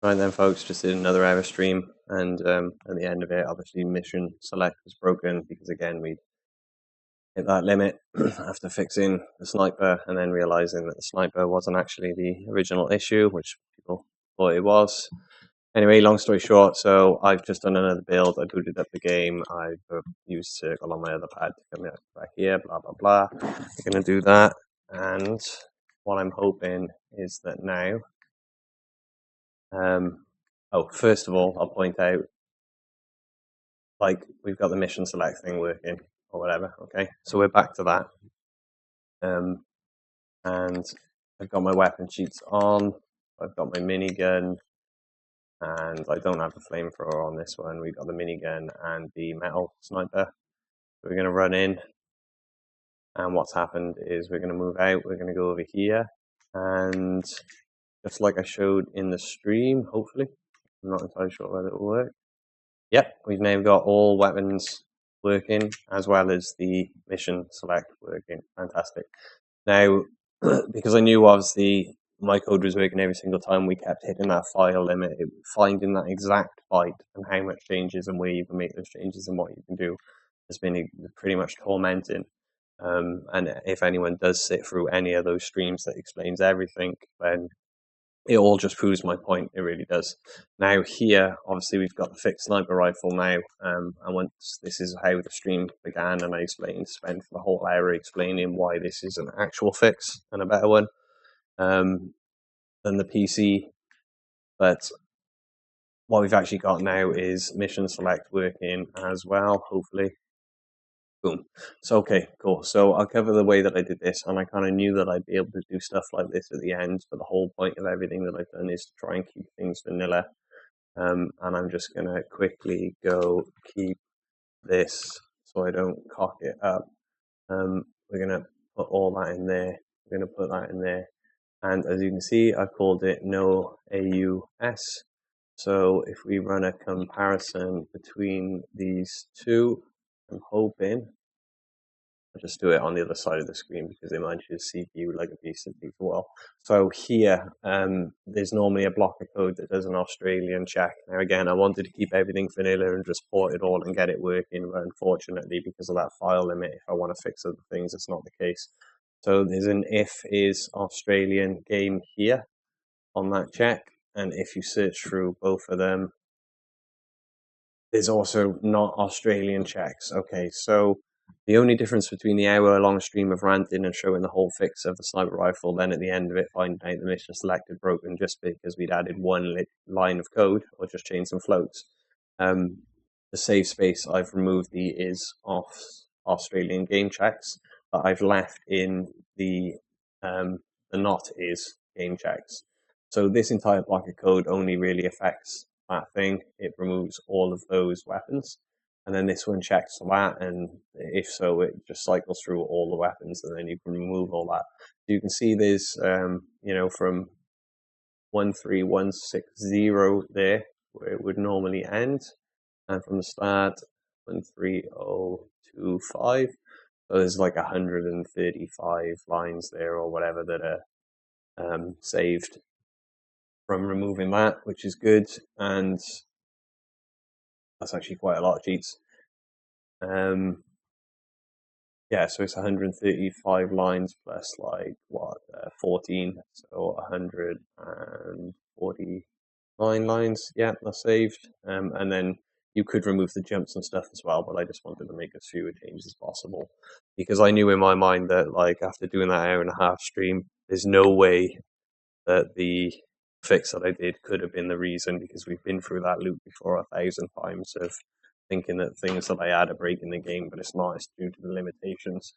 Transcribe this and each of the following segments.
Right then, folks, just did another hour stream, and at the end of it, obviously, mission select was broken because, again, we hit that limit after fixing the sniper and then realizing that the sniper wasn't actually the original issue, which people thought it was. Anyway, long story short, so I've just done another build. I booted up the game. I've used Circle on my other pad to come back here, blah, blah, blah. We're going to do that, and what I'm hoping is that now... first of all, I'll point out, like, we've got the mission select thing working or whatever. Okay, so we're back to that. And I've got my weapon sheets on. I've got my minigun, and I don't have the flamethrower on this one. We've got the minigun and the metal sniper. So we're going to run in, and what's happened is we're going to move out. We're going to go over here, and just like I showed in the stream, hopefully, I'm not entirely sure whether it will work. Yep, we've now got all weapons working as well as the mission select working. Fantastic. Now, because I knew obviously my code was working every single time, we kept hitting that file limit, finding that exact byte and how much changes and where you can make those changes and what you can do has been pretty much tormenting. And if anyone does sit through any of those streams that explains everything, then it all just proves my point. It really does. Now here, obviously, we've got the fixed sniper rifle now, and once this is how the stream began, and I spent the whole hour explaining why this is an actual fix and a better one than the PC. But what we've actually got now is mission select working as well, hopefully. Boom. So, okay, cool. So I'll cover the way that I did this, and I kind of knew that I'd be able to do stuff like this at the end, but the whole point of everything that I've done is to try and keep things vanilla. And I'm just going to quickly go keep this so I don't cock it up. We're going to put all that in there. We're going to put that in there. And as you can see, I've called it no AUS. So if we run a comparison between these two, I'm hoping, I'll just do it on the other side of the screen because it might just CPU like a piece of as well. So here, there's normally a block of code that does an Australian check. Now again, I wanted to keep everything vanilla and just port it all and get it working, but unfortunately, because of that file limit, if I want to fix other things, it's not the case. So there's an if is Australian game here on that check, and if you search through both of them, there's also not Australian checks. Okay, so the only difference between the hour-long stream of ranting and showing the whole fix of the sniper rifle, then at the end of it finding out the mission selected broken just because we'd added one line of code or just changed some floats. The save space I've removed the is off Australian game checks, but I've left in the not is game checks. So this entire block of code only really affects that thing. It removes all of those weapons, and then this one checks for that, and if so, it just cycles through all the weapons, and then you can remove all that. So you can see there's from 13160 there where it would normally end, and from the start 13025. So there's like 135 lines there or whatever that are saved from removing that, which is good, and that's actually quite a lot of cheats. Yeah, so it's 135 lines plus like 14, so 149 lines. Yeah, that's saved. And then you could remove the jumps and stuff as well, but I just wanted to make as few changes as possible because I knew in my mind that, like, after doing that hour and a half stream, there's no way that the fix that I did could have been the reason, because we've been through that loop before 1,000 times of thinking that things that I add are breaking the game, but it's not. It's due to the limitations.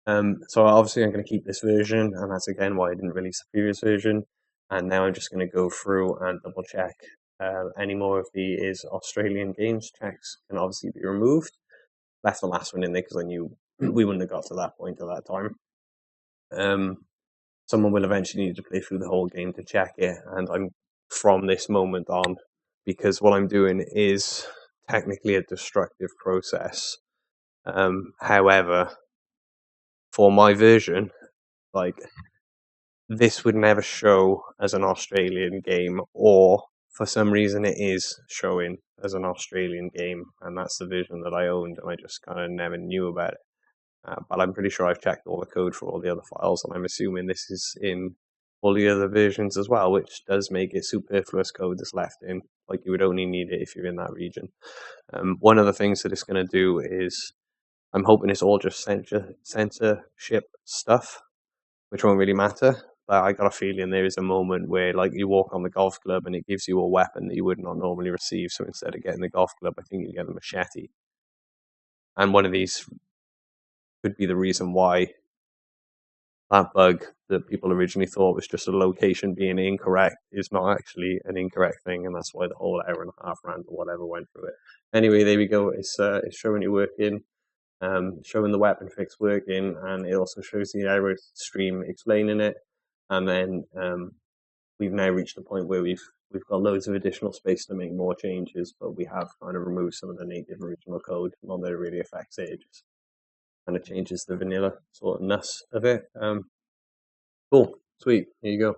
So obviously I'm going to keep this version, and that's again why I didn't release the previous version. And now I'm just going to go through and double check any more of the is Australian games checks can obviously be removed. Left the last one in there because I knew we wouldn't have got to that point at that time. Someone will eventually need to play through the whole game to check it, and I'm from this moment on, because what I'm doing is technically a destructive process. However, for my version, like, this would never show as an Australian game or for some reason it is showing as an Australian game, and that's the version that I owned, and I just kind of never knew about it. But I'm pretty sure I've checked all the code for all the other files, and I'm assuming this is in all the other versions as well, which does make it superfluous code that's left in. Like, you would only need it if you're in that region. One of the things that it's going to do is, I'm hoping it's all just censorship stuff, which won't really matter. But I got a feeling there is a moment where, like, you walk on the golf club and it gives you a weapon that you would not normally receive. So instead of getting the golf club, I think you get a machete. And one of these could be the reason why that bug that people originally thought was just a location being incorrect is not actually an incorrect thing, and that's why the whole hour and a half rant or whatever went through it. Anyway, there we go. It's showing it working, showing the weapon fix working, and it also shows the error stream explaining it. And then we've now reached a point where we've got loads of additional space to make more changes, but we have kind of removed some of the native original code. None that it really affects it. It just kind of changes the vanilla sort of ness of it. Cool, sweet, here you go.